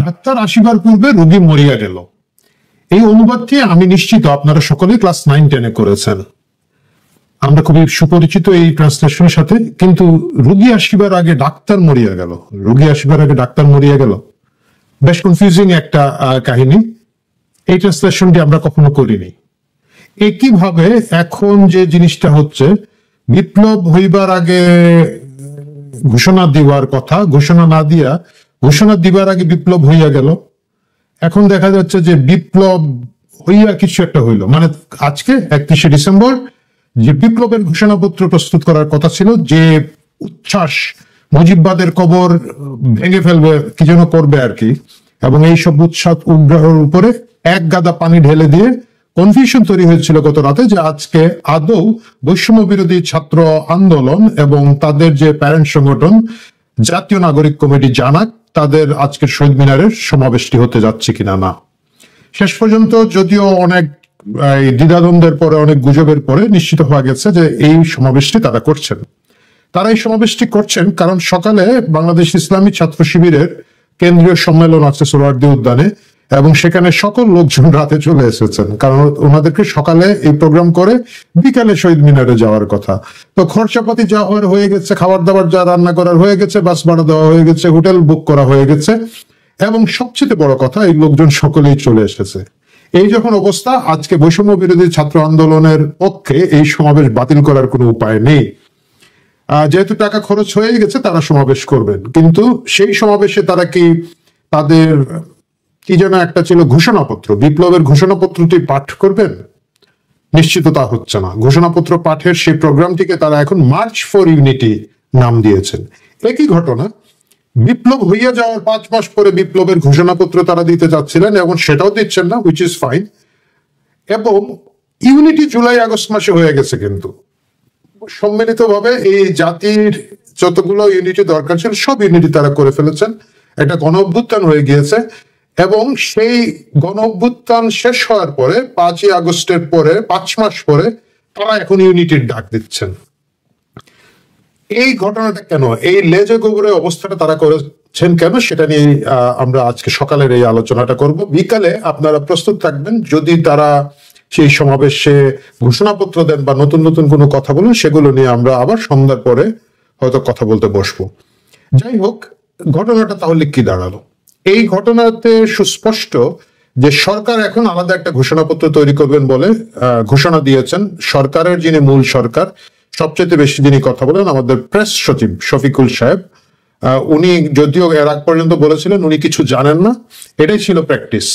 Doctor আসিবার পূর্বে রোগী মরিয়া গেল। এই অনুবাদটি আমি নিশ্চিত আপনারা সকলেই ক্লাস 9-10 করেছেন। আমরা খুবই সুপরিচিত এই ট্রান্সলেশনের সাথে। কিন্তু রোগী আসিবার আগে ডাক্তার মরিয়া গেল, রোগী আসিবার আগে ডাক্তার মরিয়া গেল, বেশ কনফিউজিং একটা কাহিনী। এই ট্রান্সলেশনটি আমরা কখনো করিনি। একইভাবে এখন যে জিনিসটা হচ্ছে, বিপ্লব হইবার আগে ঘোষণা দিবার কথা, ঘোষণা না দিয়া ঘোষণা দিবার আগে বিপ্লব হইয়া গেল। এখন দেখা যাচ্ছে যে বিপ্লব হইয়া কিছু একটা হইল, মানে আজকে 31শে ডিসেম্বর যে বিপ্লবের ঘোষণাপত্র প্রস্তুত করার কথা ছিল, যে উচ্ছ্বাস মুজিববাদের কবর ভেঙে ফেলবে কি যেন করবে আর কি, এবং এই সব উচ্ছ্বাস উগ্রহের উপরে এক গাদা পানি ঢেলে দিয়ে কনফিউশন তৈরি হয়েছিল গত রাতে যে আজকে আদৌ বৈষম্য বিরোধী ছাত্র আন্দোলন এবং তাদের যে প্যারেন্ট সংগঠন জাতীয় নাগরিক কমিটি জানাক তাদের আজকের শহীদ মিনারের সমাবেশটি হতে যাচ্ছে কিনা। না, শেষ পর্যন্ত যদিও অনেক দ্বিধাদ্বন্দ্বের পরে, অনেক গুজবের পরে নিশ্চিত হওয়া গেছে যে এই সমাবেশটি তারা করছেন। তারা এই সমাবেশটি করছেন কারণ সকালে বাংলাদেশ ইসলামী ছাত্র শিবিরের কেন্দ্রীয় সম্মেলন আছে সোহরাওয়ার্দী উদ্যানে, এবং সেখানে সকল লোকজন রাতে চলে এসেছেন, কারণ ওনাদেরকে সকালে এই প্রোগ্রাম করে বিকালে শহীদ মিনারে যাওয়ার কথা। তো খরচাপাতি যা হয়ে গেছে, খাবার দাবার যা রান্না করার হয়ে গেছে, বাস ভাড়া দেওয়া হয়ে গেছে, হোটেল বুক করা হয়ে গেছে, এবং সবচেয়ে বড় কথা এই লোকজন সকলেই চলে এসেছে। এই যখন অবস্থা, আজকে বৈষম্য বিরোধী ছাত্র আন্দোলনের পক্ষে এই সমাবেশ বাতিল করার কোনো উপায় নেই। যেহেতু টাকা খরচ হয়ে গেছে তারা সমাবেশ করবেন, কিন্তু সেই সমাবেশে তারা কি তাদের কি যেন একটা ছিল ঘোষণাপত্র, বিপ্লবের ঘোষণাপত্রটি পাঠ করবেন? নিশ্চিত তা হচ্ছে না। ঘোষণাপত্র পাঠের সেই প্রোগ্রামটিকে তারা এখন মার্চ ফর ইউনিটি নাম দিয়েছেন। একই ঘটনা, বিপ্লব হইয়া যাওয়ার 5 মাস পরে বিপ্লবের ঘোষণাপত্র তারা দিতে চাচ্ছিলেন এবং সেটাও দিচ্ছেন না, হুইচ ইজ ফাইন। এবং ইউনিটি জুলাই আগস্ট মাসে হয়ে গেছে, কিন্তু সম্মিলিতভাবে এই জাতির যতগুলো ইউনিটি দরকার ছিল সব ইউনিটি তারা করে ফেলেছেন। একটা গণ অভ্যুত্থান হয়ে গিয়েছে, এবং সেই গণ অভ্যুত্থান শেষ হওয়ার পরে 5ই আগস্টের পরে 5 মাস পরে তারা এখন ইউনিটির ডাক দিচ্ছেন। এই ঘটনাটা কেন, এই লেজে গোবরের অবস্থাটা তারা করেছেন কেন, সেটা নিয়ে আমরা আজকে সকালের এই আলোচনাটা করব। বিকালে আপনারা প্রস্তুত থাকবেন, যদি তারা সেই সমাবেশে ঘোষণাপত্র দেন বা নতুন নতুন কোনো কথা বলেন, সেগুলো নিয়ে আমরা আবার সন্ধ্যার পরে হয়তো কথা বলতে বসবো। যাই হোক, ঘটনাটা তাহলে কি দাঁড়ালো? এই ঘটনাতে সুস্পষ্ট যে সরকার এখন আলাদা একটা ঘোষণাপত্র তৈরি করবেন বলে ঘোষণা দিয়েছেন। সরকারের যিনি মূল সরকার, সবচেয়ে বেশি যিনি কথা বলেন, আমাদের প্রেস সচিব শফিকুল সাহেব, উনি যদিও এর আগ পর্যন্ত বলেছিলেন উনি কিছু জানেন না, এটাই ছিল প্র্যাকটিস।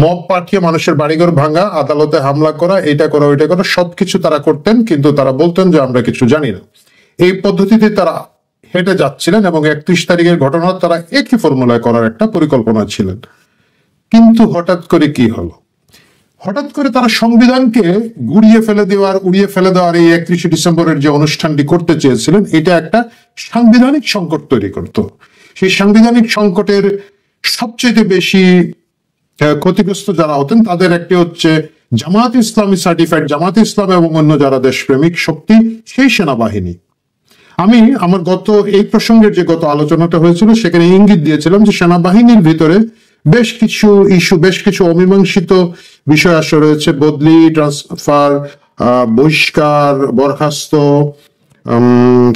মব পাঠিয়ে মানুষের বাড়িঘর ভাঙা, আদালতে হামলা করা, এটা করা ওইটা করা, সবকিছু তারা করতেন, কিন্তু তারা বলতেন যে আমরা কিছু জানি না। এই পদ্ধতিতে তারা হেঁটে যাচ্ছিলেন এবং 31 তারিখের ঘটনা তারা একই ফর্মুলায় করার একটা পরিকল্পনা ছিলেন। কিন্তু হঠাৎ করে কি হলো? হঠাৎ করে তারা সংবিধানকে উড়িয়ে ফেলে দেওয়ার এই 31শে ডিসেম্বরের যে অনুষ্ঠানটি করতে চেয়েছিলেন, এটা একটা সাংবিধানিক সংকট তৈরি করত। সেই সাংবিধানিক সংকটের সবচেয়ে বেশি ক্ষতিগ্রস্ত যারা হতেন তাদের একটি হচ্ছে জামাত ইসলামী সার্টিফাইড জামাত ইসলাম এবং অন্য যারা দেশপ্রেমিক শক্তি, সেই সেনাবাহিনী। আমি আমার এই প্রসঙ্গের যে গত আলোচনাটা হয়েছিল সেখানে ইঙ্গিত দিয়েছিলাম যে সেনাবাহিনীর ভিতরে বেশ কিছু ইস্যু, বেশ কিছু অমীমাংসিত বিষয় আসলে রয়েছে। বদলি, ট্রান্সফার, বহিষ্কার, বরখাস্ত,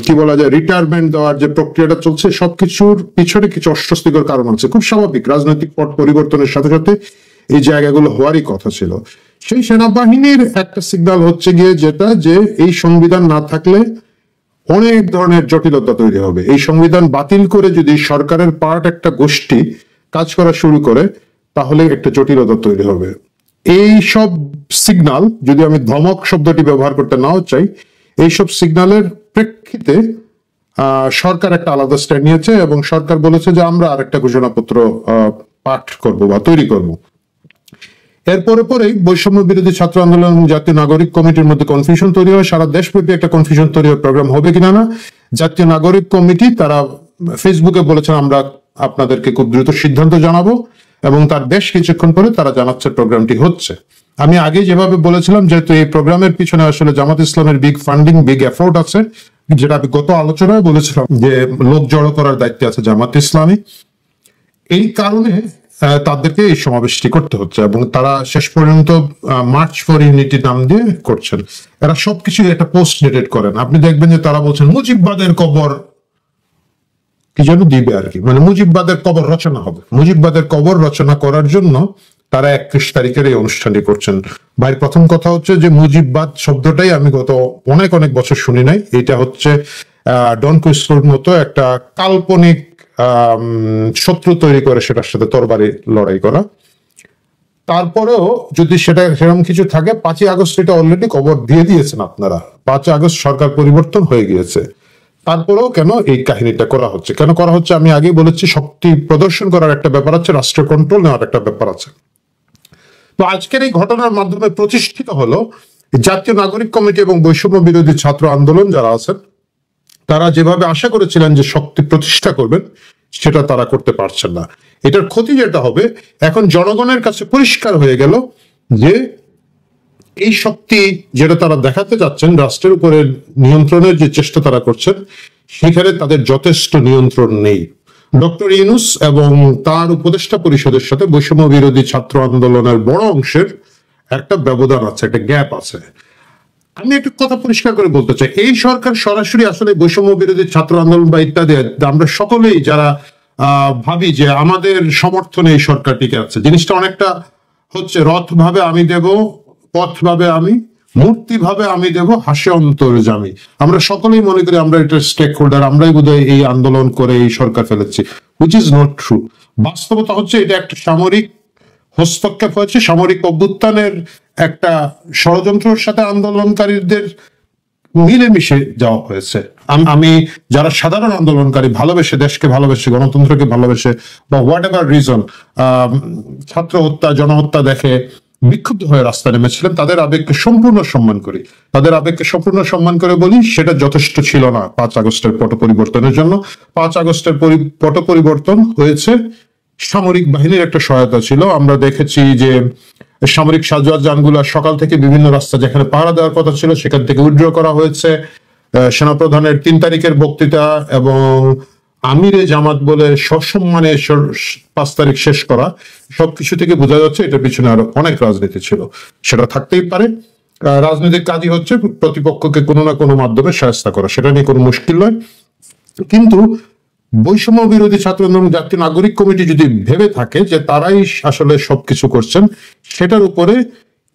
কি বলা যায়, রিটায়ারমেন্ট দেওয়ার যে প্রক্রিয়াটা চলছে, সবকিছুর পিছনে কিছু অস্বস্তিকর কারণ আছে। খুব স্বাভাবিক, রাজনৈতিক পট পরিবর্তনের সাথে সাথে এই জায়গাগুলো হওয়ারই কথা ছিল। সেই সেনাবাহিনীর একটা সিগন্যাল হচ্ছে গিয়ে যেটা, যে এই সংবিধান না থাকলে অনেক ধরনের জটিলতা তৈরি হবে। এই সংবিধান বাতিল করে যদি সরকারের পার্ট একটা গোষ্ঠী কাজ করা শুরু করে, তাহলে একটা জটিলতা তৈরি হবে। এই সব সিগন্যাল, যদি আমি ধমক শব্দটি ব্যবহার করতে নাও চাই, এইসব সিগন্যালের প্রেক্ষিতে সরকার একটা আলাদা স্ট্যান্ড নিয়েছে এবং সরকার বলেছে যে আমরা আরেকটা ঘোষণাপত্র পাঠ করব বা তৈরি করব। এরপরে পরেই বৈষম্য বিরোধী ছাত্র আন্দোলন এবং জাতীয় নাগরিক কমিটির মধ্যে কনফিউশন তৈরি হয়। সারা দেশব্যাপী একটা কনফিউশন তৈরি হয়, প্রোগ্রাম হবে কিনা না। জাতীয় নাগরিক কমিটি তারা ফেসবুকে বলেছেন আমরা আপনাদেরকে খুব দ্রুত সিদ্ধান্ত জানাবো, এবং তার বেশ কিছুক্ষণ পরে তারা জানাচ্ছে প্রোগ্রামটি হচ্ছে। আমি আগে যেভাবে বলেছিলাম, যেহেতু এই প্রোগ্রামের পিছনে আসলে জামাত ইসলামের বিগ ফান্ডিং, বিগ এফোর্ট আছে, যেটা আমি গত আলোচনায় বলেছিলাম যে লোক জড়ো করার দায়িত্বে আছে জামাত ইসলামী। এই কারণে তাদেরকে এই সমাবেশটি করতে হচ্ছে এবং তারা শেষ পর্যন্ত মার্চ ফর ইউনিটি নাম দিয়ে করছেন। এরা সবকিছু একটা পোস্ট ডেটেড করেন, আপনি দেখবেন যে তারা বলছেন মুজিববাদের কবর কি যেন দিবে আর কি, মানে মুজিববাদের কবর রচনা হবে। মুজিববাদের কবর রচনা করার জন্য তারা 31 তারিখের এই অনুষ্ঠানটি করছেন। ভাই প্রথম কথা হচ্ছে যে মুজিববাদ শব্দটাই আমি গত অনেক অনেক বছর শুনি নাই। এটা হচ্ছে ডন কুইস্টোর মতো একটা কাল্পনিক শত্রু তৈরি করে সেটার সাথে তরবারি লড়াই করা। তারপরেও যদি সেটা সেরকম কিছু থাকে, 5ই আগস্ট এটা অলরেডি কবর দিয়ে দিয়েছেন আপনারা। 5 আগস্ট সরকার পরিবর্তন হয়ে গিয়েছে, তারপরেও কেন এই কাহিনীটা করা হচ্ছে, কেন করা হচ্ছে? আমি আগেই বলেছি, শক্তি প্রদর্শন করার একটা ব্যাপার আছে, রাষ্ট্র কন্ট্রোল নেওয়ার একটা ব্যাপার আছে। তো আজকের এই ঘটনার মাধ্যমে প্রতিষ্ঠিত হলো জাতীয় নাগরিক কমিটি এবং বৈষম্য বিরোধী ছাত্র আন্দোলন যারা আছেন তারা যেভাবে আশা করেছিলেন যে শক্তি প্রতিষ্ঠা করবেন, সেটা তারা করতে পারছেন না। এটার ক্ষতি যেটা হবে, এখন জনগণের কাছে পরিষ্কার হয়ে গেল যে এই শক্তি যেটা তারা দেখাতে যাচ্ছেন, রাষ্ট্রের উপরে নিয়ন্ত্রণের যে চেষ্টা তারা করছেন, সেখানে তাদের যথেষ্ট নিয়ন্ত্রণ নেই। ডক্টর ইউনূস এবং তার উপদেষ্টা পরিষদের সাথে বৈষম্য বিরোধী ছাত্র আন্দোলনের বড় অংশের একটা ব্যবধান আছে, একটা গ্যাপ আছে। আমি একটু কথা পরিষ্কার করে বলতে চাই, এই সরকার সরাসরি আসলে বৈষম্য বিরোধী ছাত্র আন্দোলন বা ইত্যাদি, আমরা সকলেই যারা ভাবি যে আমাদের সমর্থনে এই সরকার টিকে আছে, জিনিসটা অনেকটা হচ্ছে রথ ভাবে আমি দেব, পথ ভাবে আমি, মূর্তি ভাবে আমি দেব, হাসে অন্তর্যামী। আমরা সকলেই মনে করি আমরা এটা স্টেক হোল্ডার, আমরাই বোধহয় এই আন্দোলন করে এই সরকার ফেলেছি, হুইচ ইজ নট ট্রু। বাস্তবতা হচ্ছে এটা একটা সামরিক হস্তক্ষেপ হয়েছে, সামরিক অভ্যুত্থানের একটা ষড়যন্ত্রের সাথে আন্দোলনকারীদের মিলেমিশে যাওয়া হয়েছে। আমি যারা সাধারণ আন্দোলনকারী, ভালোবেসে, দেশকে ভালোবেসে, গণতন্ত্রকে ভালোবেসে বা হোয়াট এভার রিজন ছাত্র হত্যা, জনহত্যা দেখে বিক্ষুব্ধ হয়ে রাস্তা নেমেছিলেন, তাদের আবেগকে সম্পূর্ণ সম্মান করি। তাদের আবেগকে সম্পূর্ণ সম্মান করে বলি, সেটা যথেষ্ট ছিল না 5 আগস্টের পট পরিবর্তনের জন্য। 5 আগস্টের পট পরিবর্তন হয়েছে সামরিক বাহিনীর একটা সহায়তা ছিল। আমরা দেখেছি যে সামরিক সাজোয়ার যানগুলো সকাল থেকে বিভিন্ন রাস্তা যেখানে পাহারা দেওয়ার কথা ছিল সেখান থেকে উইথড্র করা হয়েছে। সেনাপ্রধানের 3 তারিখের বক্তৃতা এবং আমিরে জামাত বলে সসম্মানে 5 তারিখ শেষ করা, সবকিছু থেকে বোঝা যাচ্ছে এটার পিছনে আরো অনেক রাজনীতি ছিল। সেটা থাকতেই পারে, রাজনীতির কাজই হচ্ছে প্রতিপক্ষকে কোনো না কোনো মাধ্যমে শায়েস্তা করা, সেটা নিয়ে কোনো মুশকিল নয়। কিন্তু বৈষম্য বিরোধী ছাত্র আন্দোলন জাতীয় নাগরিক কমিটি যদি ভেবে থাকে যে তারাই আসলে সবকিছু করছেন, সেটার উপরে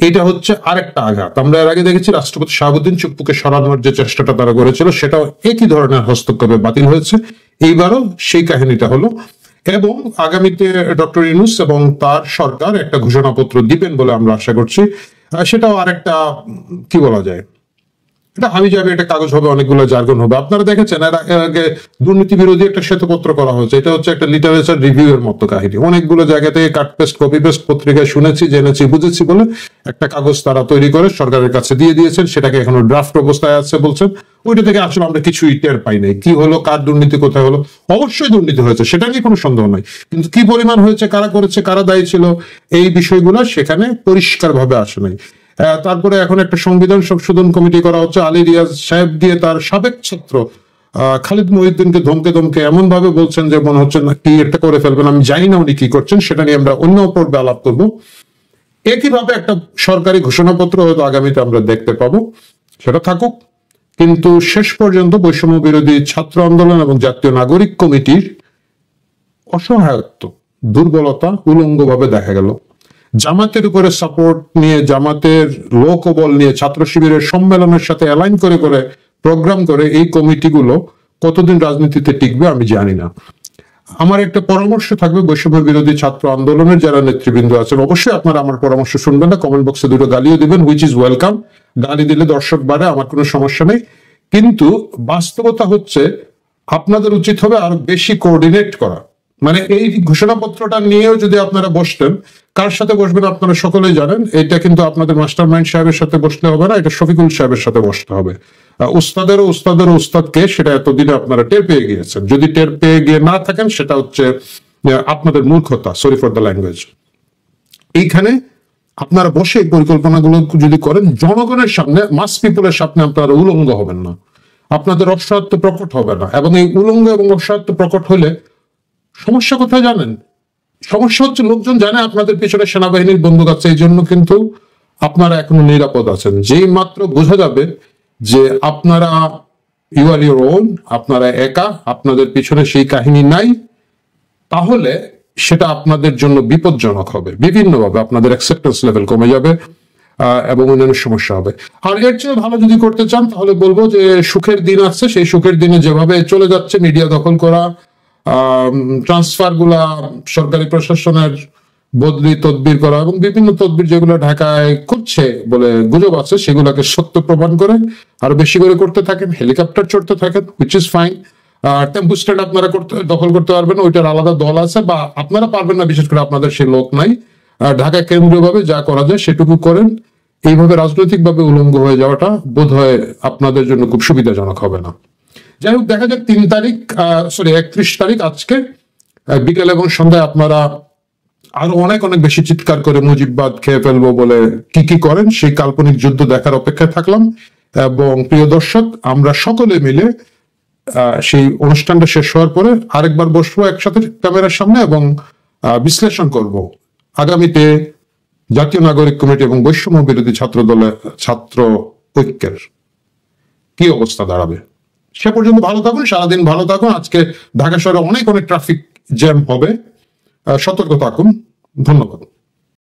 এটা হচ্ছে আরেকটা আঘাত। আমরা এর আগে দেখেছি রাষ্ট্রপতি শাহাবুদ্দিন চুপ্পুকে সরানোর যে চেষ্টাটা তারা করেছিল, সেটাও একই ধরনের হস্তক্ষেপে বাতিল হয়েছে। এইবারও সেই কাহিনীটা হলো এবং আগামীতে ডক্টর ইউনূস এবং তার সরকার একটা ঘোষণাপত্র দিবেন বলে আমরা আশা করছি। সেটাও আরেকটা কি বলা যায়, এটা হাবি যাবে, এটা কাগজ হবে, অনেকগুলো জার্গন হবে। আপনারা দেখেছেন এর আগে দুর্নীতি বিরোধী একটা শ্বেতপত্র করা হয়েছে, এটা হচ্ছে একটা লিটারেচার রিভিউ এর মতো কাহিনী। অনেকগুলো জায়গা থেকে কাট পেস্ট কপি পেস্ট পত্রিকায় শুনেছি, জেনেছি, বুঝেছি বলে একটা কাগজ তারা তৈরি করে সরকারের কাছে দিয়ে দিয়েছেন, সেটাকে এখনো ড্রাফট অবস্থায় আছে বলছেন। ওইটা থেকে আসলে আমরা কিছু টের পাই নাই, কি হলো, কার দুর্নীতি কোথায় হলো। অবশ্যই দুর্নীতি হয়েছে, সেটা নিয়ে কোনো সন্দেহ নাই, কিন্তু কি পরিমাণ হয়েছে, কারা করেছে, কারা দায়ী ছিল, এই বিষয়গুলো সেখানে পরিষ্কার ভাবে আসে নাই। তারপরে এখন একটা সংবিধান সংশোধন কমিটি করা হচ্ছে, আলী রিয়াজ সাহেব দিয়ে তার সাবেক ছাত্র খালিদ মহিউদ্দিনকে ধমকে ধমকে এমন ভাবে বলছেন যে মনে হচ্ছে না কি একটা করে ফেলবেন। আমি জানি না উনি কি করছেন, সেটা নিয়ে আমরা অন্য পর্বে আলাপ করবো। একইভাবে একটা সরকারি ঘোষণাপত্র হয়তো আগামীতে আমরা দেখতে পাবো, সেটা থাকুক। কিন্তু শেষ পর্যন্ত বৈষম্য বিরোধী ছাত্র আন্দোলন এবং জাতীয় নাগরিক কমিটির অসহায়ত্ব, দুর্বলতা উলঙ্গভাবে দেখা গেল। জামাতের উপরে সাপোর্ট নিয়ে, জামাতের লোকবল নিয়ে, ছাত্র শিবিরের সম্মেলনের সাথে অ্যালাইন করে করে প্রোগ্রাম করে এই কমিটিগুলো কতদিন রাজনীতিতে টিকবে আমি জানি না। আমার একটা পরামর্শ থাকবে বৈষম্য বিরোধী ছাত্র আন্দোলনের যারা নেতৃবৃন্দ আছেন, অবশ্যই আপনারা আমার পরামর্শ শুনবেন না, কমেন্ট বক্সে 2টো গালিও দিবেন, হুইচ ইজ ওয়েলকাম। গালি দিলে দর্শক বাড়ে, আমার কোনো সমস্যা নেই। কিন্তু বাস্তবতা হচ্ছে আপনাদের উচিত হবে আরো বেশি কোঅর্ডিনেট করা। মানে এই ঘোষণাপত্রটা নিয়েও যদি আপনারা বসতেন, কার সাথে বসবেন আপনারা সকলেই জানেন। এটা কিন্তু আপনাদের মাস্টার মাইন্ড সাহেবের সাথে বসলে হবে না, এটা শফিকুল সাহেবের সাথে বসতে হবে। উস্তাদেরও উস্তাদকে সেটা এতদিনে আপনারা টের পেয়ে গিয়েছেন। যদি টের পেয়ে গিয়ে না থাকেন, সেটা হচ্ছে আপনাদের মূর্খতা, সরি ফর দ্য ল্যাঙ্গুয়েজ। এইখানে আপনারা বসে এই পরিকল্পনাগুলো যদি করেন, জনগণের সামনে, মাস পিপলের সামনে আপনারা উলঙ্গ হবেন না, আপনাদের অসহায়ত্ব প্রকট হবে না। এবং এই উলঙ্গ এবং অসহায়ত্ব প্রকট হলে সমস্যা কোথায় জানেন? সমস্যা হচ্ছে লোকজন জানে আপনাদের পিছনে সেনাবাহিনীর বন্দুক আছে, এই জন্য কিন্তু আপনারা এখনো নিরাপদ আছেন। যেই মাত্র বোঝা যাবে যে আপনারা ইউ আর ইউর ওন, আপনারা একা, আপনাদের পিছনে সেই কাহিনী নাই, তাহলে সেটা আপনাদের জন্য বিপজ্জনক হবে। বিভিন্নভাবে আপনাদের অ্যাকসেপ্টেন্স লেভেল কমে যাবে এবং অন্যান্য সমস্যা হবে। আর এর চেয়ে ভালো যদি করতে চান তাহলে বলবো যে সুখের দিন আছে, সেই সুখের দিনে যেভাবে চলে যাচ্ছে মিডিয়া দখল করা, ট্রান্সফার গুলা, সরকারি প্রশাসনের বদলি তদবির করা এবং বিভিন্ন তদবির যেগুলো ঢাকায় করছে বলে গুজব আছে সেগুলোকে সত্য প্রমাণ করে আরো বেশি করে করতে থাকেন, হেলিকপ্টার চড়তে থাকেন, which is fine. Tempo stand আপনারা দখল করতে পারবেন, ওইটার আলাদা দল আছে, বা আপনারা পারবেন না, বিশেষ করে আপনাদের সেই লোক নাই। ঢাকায় কেন্দ্রীয়ভাবে যা করা যায় সেটুকু করেন। এইভাবে রাজনৈতিকভাবে উলঙ্গ হয়ে যাওয়াটা বোধ হয় আপনাদের জন্য খুব সুবিধাজনক হবে না। যাই হোক, দেখা যাক 31 তারিখ আজকে বিকেল এবং সন্ধ্যায় আপনারা আরো অনেক অনেক বেশি চিৎকার করে মুজিববাদ খেয়ে ফেলবো বলে কি কি করেন, সেই কাল্পনিক যুদ্ধ দেখার অপেক্ষায় থাকলাম। এবং প্রিয় দর্শক, আমরা সকলে মিলে সেই অনুষ্ঠানটা শেষ হওয়ার পরে আরেকবার বসবো একসাথে ক্যামেরার সামনে এবং বিশ্লেষণ করব আগামীতে জাতীয় নাগরিক কমিটি এবং বৈষম্য বিরোধী ছাত্র ঐক্যের কি অবস্থা দাঁড়াবে। সে পর্যন্ত ভালো থাকুন, সারাদিন ভালো থাকুন। আজকে ঢাকা শহরে অনেক অনেক ট্রাফিক জ্যাম হবে, সতর্ক থাকুন। ধন্যবাদ।